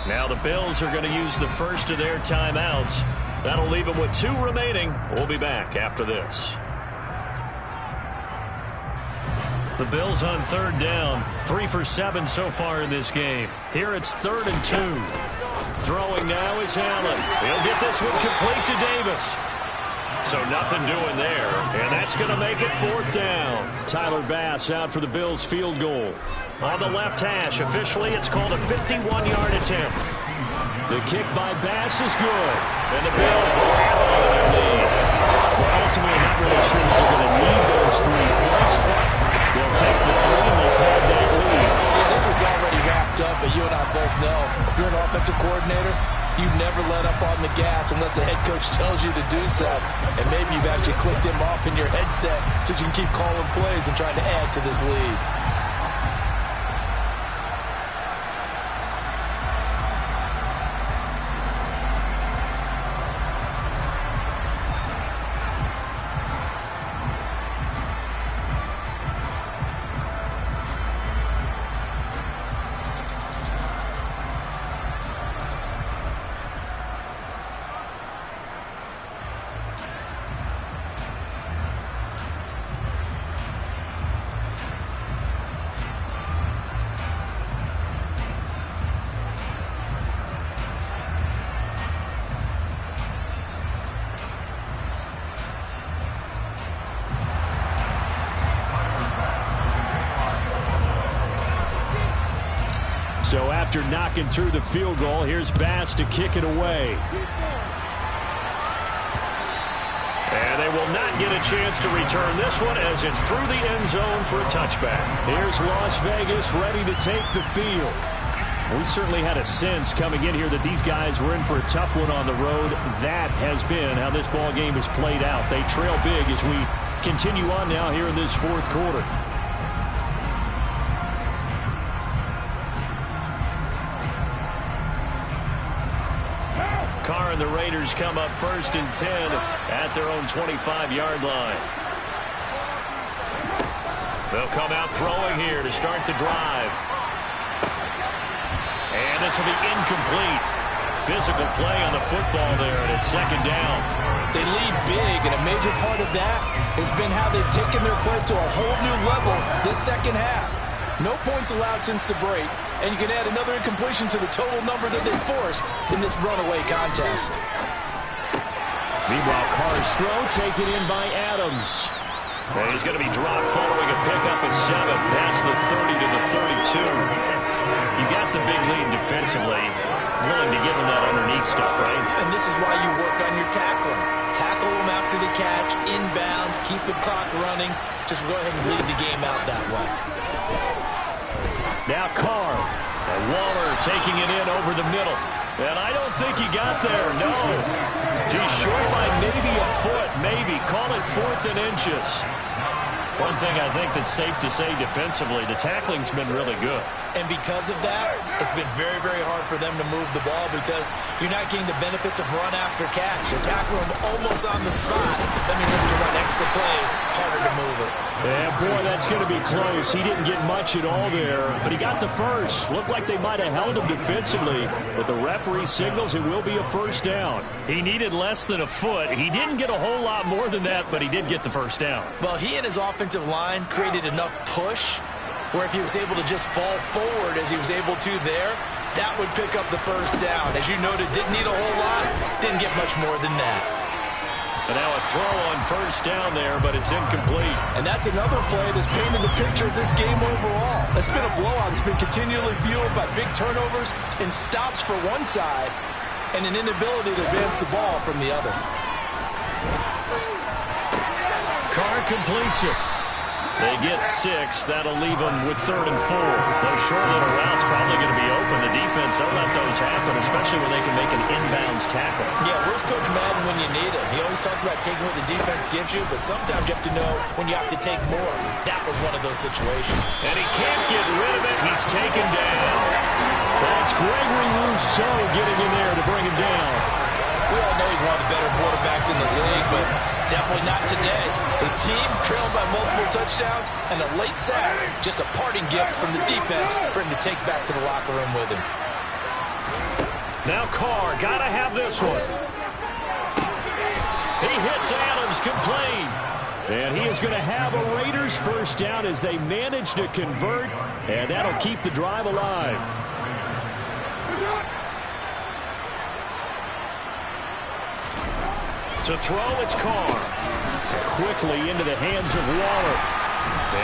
Now the Bills are going to use the first of their timeouts. That'll leave them with 2 remaining. We'll be back after this. The Bills on 3rd down. 3 for 7 so far in this game. Here it's 3rd and 2. Throwing now is Allen. He'll get this one complete to Davis. So nothing doing there. And that's going to make it 4th down. Tyler Bass out for the Bills field goal. On the left hash, officially it's called a 51-yard attempt. The kick by Bass is good. And the Bills will have it on their lead. Well, ultimately, not really sure that they're going to need those 3 points, but they'll take the 3 and they'll have that lead. Yeah, this one's already wrapped up, but you and I both know if you're an offensive coordinator, you never let up on the gas unless the head coach tells you to do so. And maybe you've actually clicked him off in your headset so you can keep calling plays and trying to add to this lead. So after knocking through the field goal, here's Bass to kick it away. And they will not get a chance to return this one as it's through the end zone for a touchback. Here's Las Vegas ready to take the field. We certainly had a sense coming in here that these guys were in for a tough one on the road. That has been how this ball game has played out. They trail big as we continue on now here in this fourth quarter. Carr and the Raiders come up 1st and 10 at their own 25-yard line. They'll come out throwing here to start the drive. And this will be incomplete. Physical play on the football there, and it's 2nd down. They lead big, and a major part of that has been how they've taken their play to a whole new level this second half. No points allowed since the break, and you can add another incompletion to the total number that they forced in this runaway contest. Meanwhile, Carr's throw taken in by Adams. And he's going to be dropped following a pickup of 7 past the 30 to the 32. You got the big lead defensively. Willing to give him that underneath stuff, right? And this is why you work on your tackling. Tackle him after the catch, inbounds, keep the clock running. Just go ahead and lead the game out that way. Now Carr. And Waller taking it in over the middle. And I don't think he got there, no. He's short by maybe a foot, maybe. Call it 4th and inches. One thing I think that's safe to say defensively, the tackling's been really good. And because of that, it's been very, very hard for them to move the ball because you're not getting the benefits of run after catch. You're tackling them almost on the spot. That means if you run extra plays, harder to move it. Yeah, boy, that's going to be close. He didn't get much at all there, but he got the first. Looked like they might have held him defensively, but the referee signals it will be a 1st down. He needed less than a foot. He didn't get a whole lot more than that, but he did get the 1st down. Well, he and his offensive line created enough push where if he was able to just fall forward as he was able to there, that would pick up the 1st down. As you noted, didn't need a whole lot, didn't get much more than that. And now a throw on 1st down there, but it's incomplete. And that's another play that's painted the picture of this game overall. It's been a blowout. It's been continually fueled by big turnovers and stops for one side and an inability to advance the ball from the other. Carr completes it. They get 6. That'll leave them with 3rd and 4. Those short little routes probably going to be open. The defense, they'll let those happen, especially when they can make an inbounds tackle. Yeah, where's Coach Madden when you need him? He always talked about taking what the defense gives you, but sometimes you have to know when you have to take more. That was one of those situations. And he can't get rid of it. He's taken down. That's Gregory Rousseau getting in there to bring him down. We all know he's one of the better quarterbacks in the league, but definitely not today. His team trailed by multiple touchdowns, and a late sack, just a parting gift from the defense for him to take back to the locker room with him. Now Carr, gotta have this one. He hits Adams, complete. And he is going to have a Raiders 1st down as they manage to convert, and that'll keep the drive alive. To throw, it's Carr. Quickly into the hands of Waller.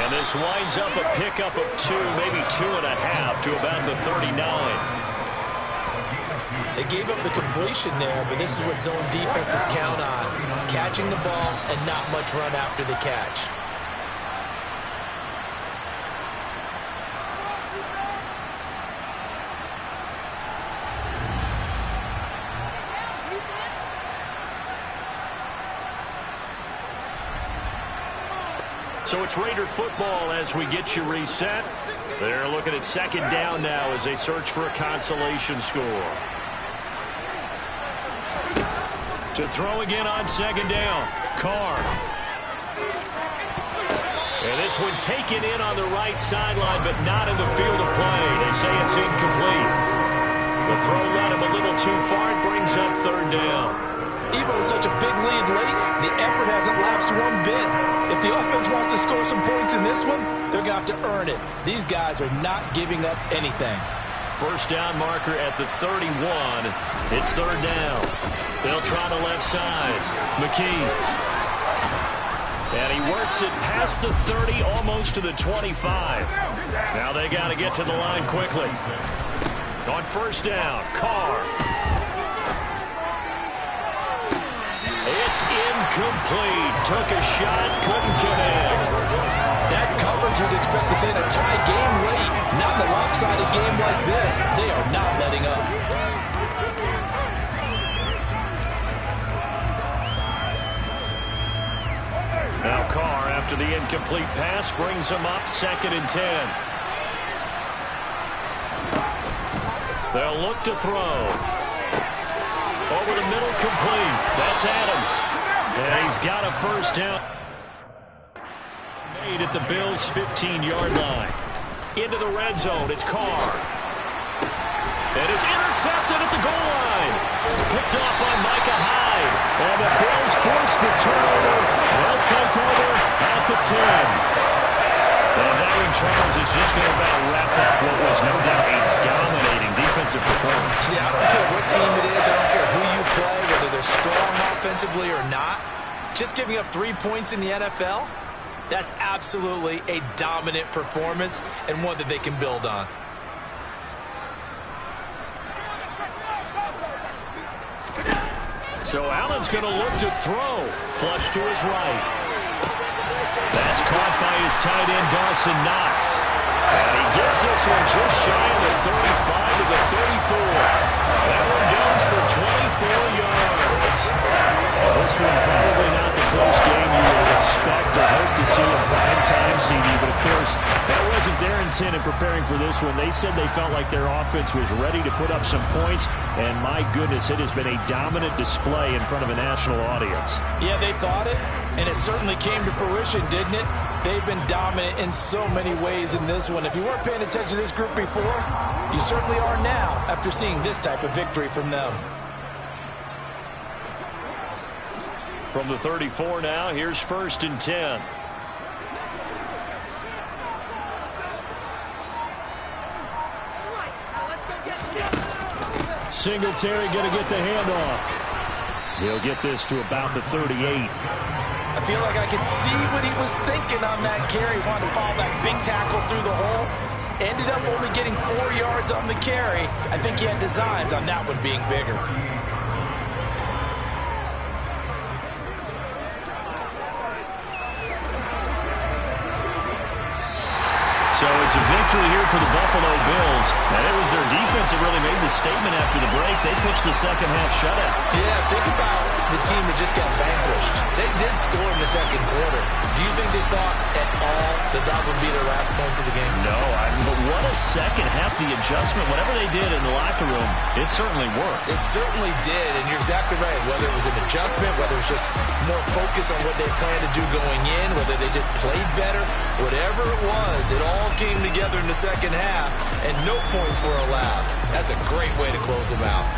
And this winds up a pickup of 2, maybe 2.5 to about the 39. They gave up the completion there, but this is what zone defenses count on. Catching the ball and not much run after the catch. So it's Raider football as we get you reset. They're looking at 2nd down now as they search for a consolation score. To throw again on 2nd down, Carr. And this one taken in on the right sideline, but not in the field of play. They say it's incomplete. The throw led him a little too far. It brings up 3rd down. Even with such a big lead late, the effort hasn't lapsed one bit. If the offense wants to score some points in this one, they're going to have to earn it. These guys are not giving up anything. 1st down marker at the 31. It's 3rd down. They'll try the left side. McKee. And he works it past the 30, almost to the 25. Now they got to get to the line quickly. On first down, Carr. It's incomplete. Took a shot, couldn't connect. That's coverage you'd expect to see in a tie game late. Not in a lopsided game like this. They are not letting up. Now Carr, after the incomplete pass, brings him up 2nd and 10. They'll look to throw. Over the middle, complete. That's Adams. And he's got a first down. Made at the Bills' 15-yard line. Into the red zone, it's Carr. And it's intercepted at the goal line. Picked off by Micah Hyde. And the Bills force the turnover. They'll take over at the 10. And Aaron Charles is just going to about wrap up what was no doubt a dominating defensive performance. Yeah, I don't care what team it is. I don't care who you play, whether they're strong offensively or not. Just giving up 3 points in the NFL, that's absolutely a dominant performance and one that they can build on. So Allen's going to look to throw. Flush to his right. That's caught by his tight end, Dawson Knox. And he gets this one just shy of the 35 to the 34. That one goes for 24 yards. Well, this one probably not the close game you would expect or hope to see in prime time, CD. But, of course, that wasn't their intent in preparing for this one. They said they felt like their offense was ready to put up some points. And, my goodness, it has been a dominant display in front of a national audience. Yeah, they thought it. And it certainly came to fruition, didn't it? They've been dominant in so many ways in this one. If you weren't paying attention to this group before, you certainly are now after seeing this type of victory from them. From the 34 now, here's 1st and 10. Singletary going to get the handoff. He'll get this to about the 38. I feel like I could see what he was thinking on that carry. Wanted to follow that big tackle through the hole. Ended up only getting 4 yards on the carry. I think he had designs on that one being bigger. So it's a victory here for the Buffalo Bills. And it was their defense that really made the statement after the break. They pitched the second half shutout. Yeah, think about the team that just got vanquished. They did score in the second quarter. Do you think they thought at all that that would be their last points of the game? No, but what a second half, the adjustment, whatever they did in the locker room, it certainly worked. It certainly did, and you're exactly right. Whether it was an adjustment, whether it was just more focus on what they planned to do going in, whether they just played better, whatever it was, it all came together in the second half, and no points were allowed. That's a great way to close them out.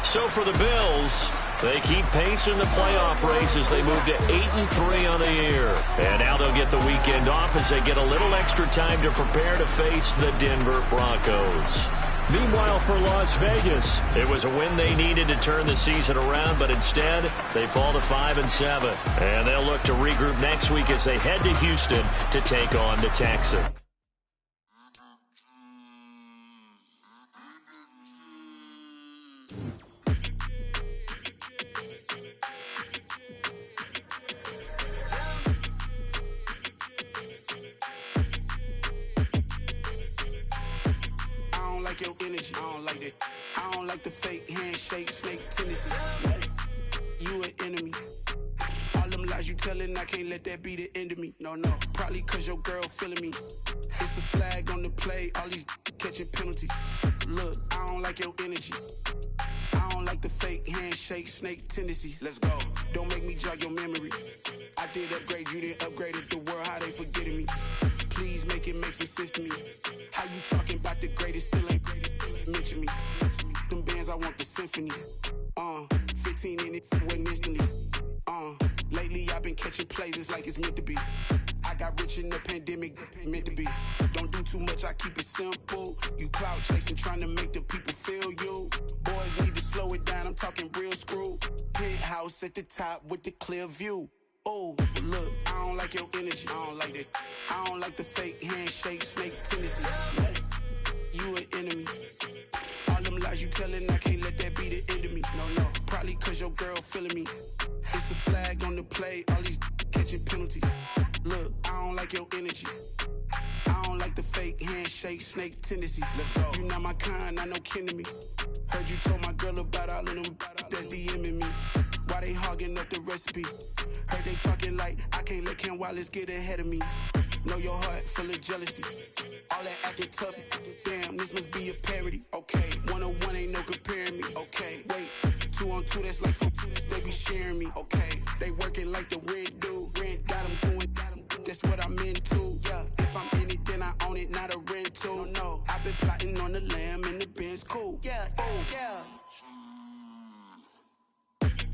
So for the Bills, they keep pace in the playoff race as they move to 8-3 on the year. And now they'll get the weekend off as they get a little extra time to prepare to face the Denver Broncos. Meanwhile, for Las Vegas, it was a win they needed to turn the season around, but instead, they fall to 5-7. And they'll look to regroup next week as they head to Houston to take on the Texans. Your energy, I don't like that. I don't like the fake handshake, snake tendency. You an enemy. All them lies you telling, I can't let that be the end of me. No, probably cause your girl feeling me. It's a flag on the play, all these catching penalties. Look, I don't like your energy. I don't like the fake handshake, snake tendency. Let's go. Don't make me jog your memory. I did upgrade, you didn't upgrade it. The world, how they forgetting me. Please make it make some sense to me. How you talking about the greatest, still ain't greatest, mention me. Them bands, I want the symphony. 15 in it, wasn't instantly. Lately I've been catching plays, it's like it's meant to be. I got rich in the pandemic, meant to be. Don't do too much, I keep it simple. You clout chasing, trying to make the people feel you. Boys need to slow it down, I'm talking real screw. Penthouse at the top with the clear view. Oh, look, I don't like your energy. I don't like that. I don't like the fake handshake, snake tendency. you an enemy. All them lies you telling, I can't let that be the end of me. No, probably cause your girl feeling me. It's a flag on the play, all these catching penalties. Look, I don't like your energy. I don't like the fake handshake, snake tendency. Let's go. You not my kind, not no kin to me. Heard you told my girl about all of them that's DMing me. Why they hogging up the recipe? Heard they talking like I can't let Ken Wallace get ahead of me. Know your heart full of jealousy. All that acting tough. Damn, this must be a parody. Okay, 1-on-1 ain't no comparing me. Okay, wait, 2-on-2 that's like 4-2, they be sharing me. Okay, they working like the rent do. Rent got them doing, that's what I'm into. Yeah, if I'm in it, then I own it, not a rental. No, I've been plotting on the lamb and the Benz cool. Yeah, yeah.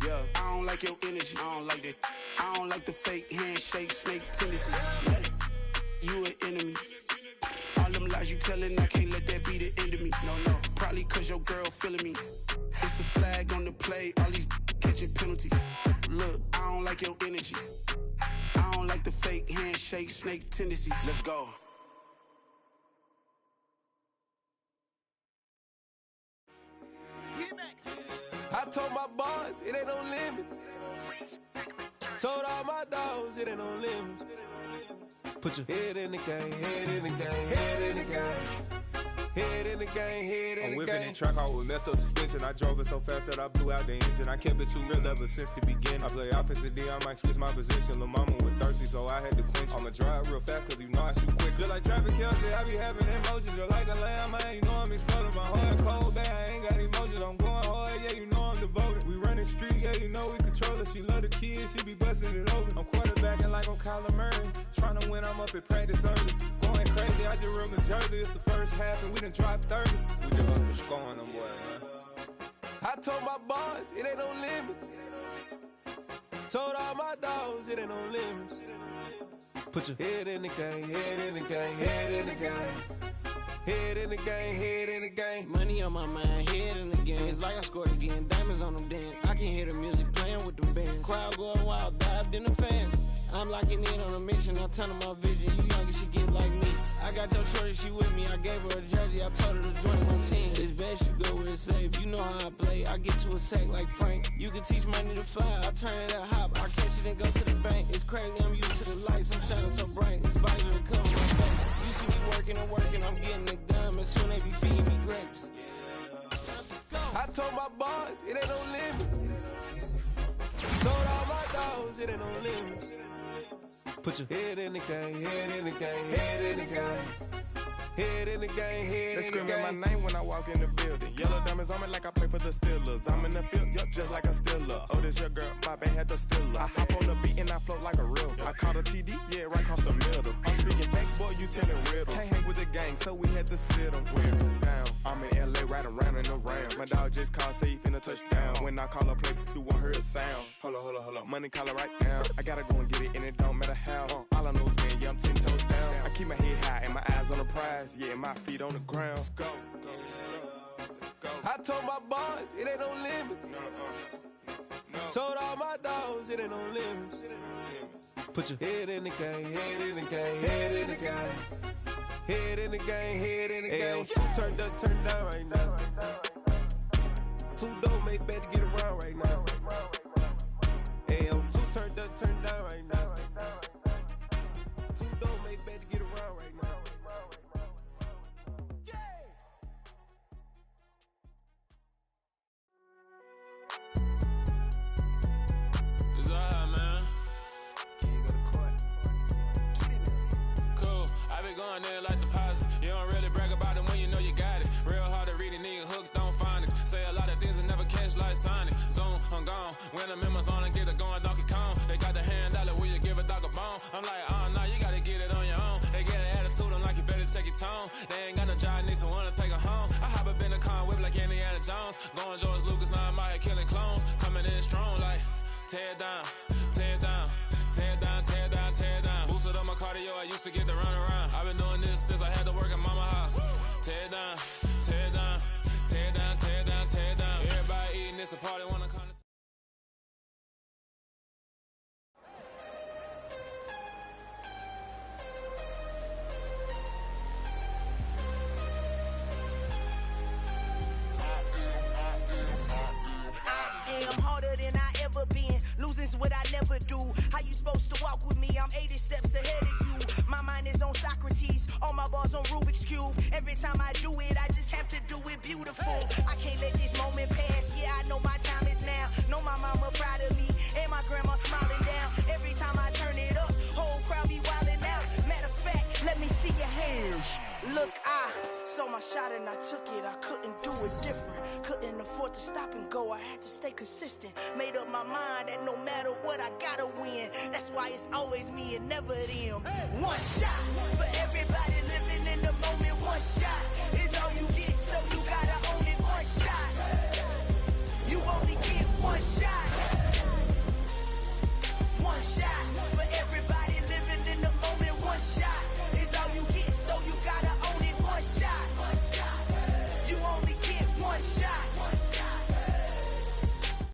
Yeah, I don't like your energy. I don't like that. I don't like the fake handshake, snake tendency. You an enemy. All them lies you telling, I can't let that be the end of me. No, probably cause your girl feeling me. It's a flag on the play, all these catching penalties. Look, I don't like your energy. I don't like the fake handshake, snake tendency. Let's go. I told my boys, it ain't no limits. Told all my dogs, it ain't no limits. Put your head in the game, head in the game, head in the game. Head in the game, head in the game. I'm whipping in track, I was messed up suspension. I drove it so fast that I blew out the engine. I kept it too real ever since the beginning. I play offensive D, I might switch my position. Lil' mama was thirsty, so I had to quench. I'ma drive real fast, cause you know I shoot quick. Just like traffic Kelsey, I be having emotions. Just like a lamb, man, you know I'm exploding. My heart cold, bad, I ain't got emotions. I'm going hard, yeah, you know I'm devoted. We running streets, yeah, you know we control it. She love the kids, she be busting it open. I'm quarterbacking like I'm Kyler Murray. Trying to win, I'm up at practice early. Going crazy, I just rode the jersey. It's the first half, and we done dropped 30. We just up to scoring them, boy, man. I told my boys, it ain't no limits. Told all my dogs, it ain't no limits. Put your head in the game, head in the game, head in the game. Head in the game, head in the game. Money on my mind, head in the game. It's like I scored again, diamonds on them dance. I can hear the music playing with them bands. Crowd going wild, dived in the fans. I'm locking in on a mission, I turn on my vision. You younger, she get like me. I got your shorty, she with me. I gave her a jersey, I told her to join my team. It's best you go where it's safe. You know how I play. I get to a sack like Frank. You can teach money to fly. I turn it at hop. I catch it and go to the bank. It's crazy, I'm used to the lights. I'm shining so bright. This body will cover my face. You see me working and working. I'm getting it done. And soon they be feeding me grapes. I told my boys, it ain't no limit. Told all my dogs, it ain't no limit. Put your head in the game, head in the game, head in the game. Head in the game, head in the game. They screaming my name when I walk in the building. Yellow diamonds on me like I play for the Steelers. I'm in the field, yup, just like a Steeler. Oh, this your girl, my band had the Steeler. I hop on the beat and I float like a river. I caught a TD, yeah, right across the middle. I'm speaking facts, boy, you telling riddles. Can't hang with the gang, so we had to sit them down. I'm in LA, riding round and around. My dog just called, say he finna touchdown. When I call a play, you won't hear a sound. Hold up, money caller right now. I gotta go and get it, and it don't matter how. All I know is win, yeah, I'm 10 toes down. I keep my head high and my eyes on the prize. Yeah, my feet on the ground. Let's go. Let's go. I told my boys, it ain't no limits. No. Told all my dogs, it ain't no limits. Put your head in the game, head in the game, head in the game. Head in the game, head in the game. Turned up, turned down right now. Too dope, make better get around right now. Hey, I'm too turned up, turned down right now. Too dope, make better get around right now. It's alright, man. Cool. I been going there like deposit. You don't really brag about it when you know you got it. Real hard to read a nigga hooked on phonics. Say a lot of things and never catch like Sonic. Zoom, I'm gone. When the members on and get it going Donkey Kong. They got the hand dollar, will you give a dog a bone? I'm like, oh no, you gotta get it on your own. They get an attitude, I'm like, you better check your tone. They ain't got no job, need someone to take her home. I hop up in the car, whip like Indiana Jones. Going George Lucas, now I'm out here killing clones. Coming in strong like, tear down, tear down, tear down, tear down, tear down. Boosted up my cardio, I used to get to run around. I've been doing this since I had to work at mama house. Tear down, tear down, tear down, tear down, tear down. Everybody eating this a party when I come to Losing's what I never do. How you supposed to walk with me? I'm 80 steps ahead of you. My mind is on Socrates, all my bars on Rubik's Cube. Every time I do it, I just have to do it beautiful. I can't let this moment pass. Yeah, I know my time is now. Know my mama proud of me, and my grandma smiling down. Every time I turn it up, whole crowd be wildin' out. Matter of fact, let me see your hands. Look, I saw my shot and I took it. I couldn't do it different. Couldn't afford to stop and go. I had to stay consistent. Made up my mind that no matter what, I gotta win. That's why it's always me and never them. One shot for everybody living in the moment. One shot.